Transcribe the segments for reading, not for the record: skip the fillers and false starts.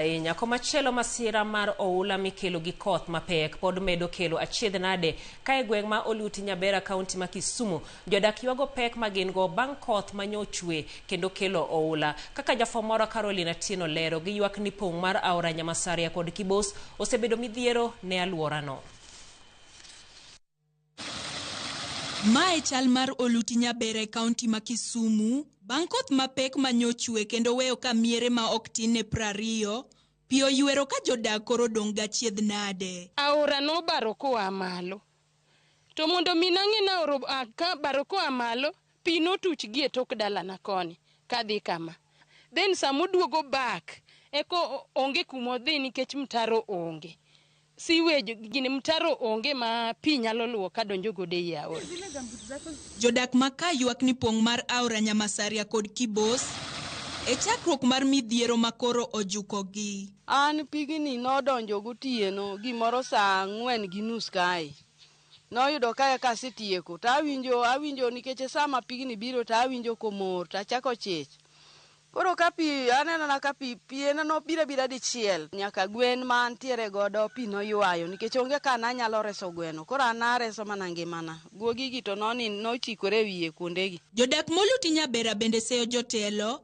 Komachielo masira mar oula mikelo gi koth mapek pod medo kelo achiedh nade kae gweng' ma Oluti Nyabera kaunti ma Kisumu jodak ywago pek magin go bang' koth manyochwe kendo kelo oula. Kaka jafomora Carolina Tieno lero gi ywak ni pong' mar aora Nyamasaria kod Kibos osebedo midhiero ne aluorano. Mae chal mar Oluti Nyabera kaunti ma Kisumu bang' koth mapek manyochwe kendo weyo ka miere ma ok tin ne 20 pi oywero ka jodak koro dong' gachiedh nade. Aora no baro koa malo. To mondo minang'e na aora ka baro koa malo, pi no tuch gi e tok dala na koni kadhi kama. Then samoduogo back eko onge kumodhi nikech mtaro onge. Siwejo gine mtaro onge ma pi nyalo luwo ka donjo gode e aora. Jodak maka ywak ni pong' mar aora Nyamasaria kod Kibos e chakruok mar midhiero makoro ojuko gi. An pigni nodonjo gotieno gimoro saa 4:30 kae. Noyudo kae kasetieko to awinjo nikech sama pigni biro to awinjo komor to achako chich. Koro ka pi aneno na ka pi piena no bira dichiel nyaka gwen man tiere godo pi no ywayo nikech onge kana nyalo reso gweno. Koro ana reso mana ngimana. Guogi gi to nochikore wiye kuondegi. Jodak Moluti Nyabera bende seyo jotelo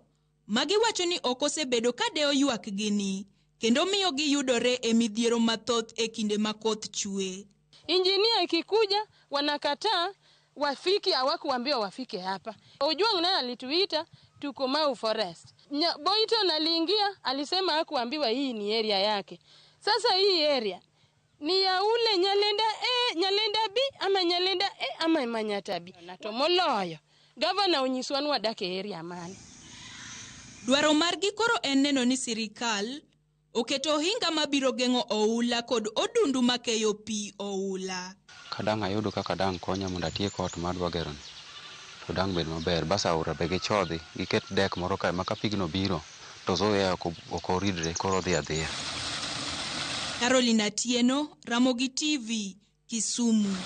magi wacho ni ok osebedo ka deo ywak gini kendo miyo giyudore e midhiero mathoth e kinde ma koth chwe. Injinia ikikuja wanakataa wafiki hawakuambiwa wafike hapa. Ojwang naye alituita tuko Mau Forest. Boito aliingia alisema hakuambiwa hii ni area yake. Sasa hii area ni ya ule Nyalenda Nyalenda B ama Nyalenda ama Manyata B. Na to moloyo governor onyiswa ni wadake area mane. Dwaro margi koro en neno ni sirikal oketo hinga mabiro geng'o oula kod odundu makeyo pi oula. Kadang' ayudo kaka dang' konya mondo atiek ot madwa gero ni. To dang' bed maber. Bas aora be gichodhi. Giket dek moro kae maka pigno biro. To zoya ok oridre koro dhi adhiya. Carolina Tieno, Ramogi TV, Kisumu.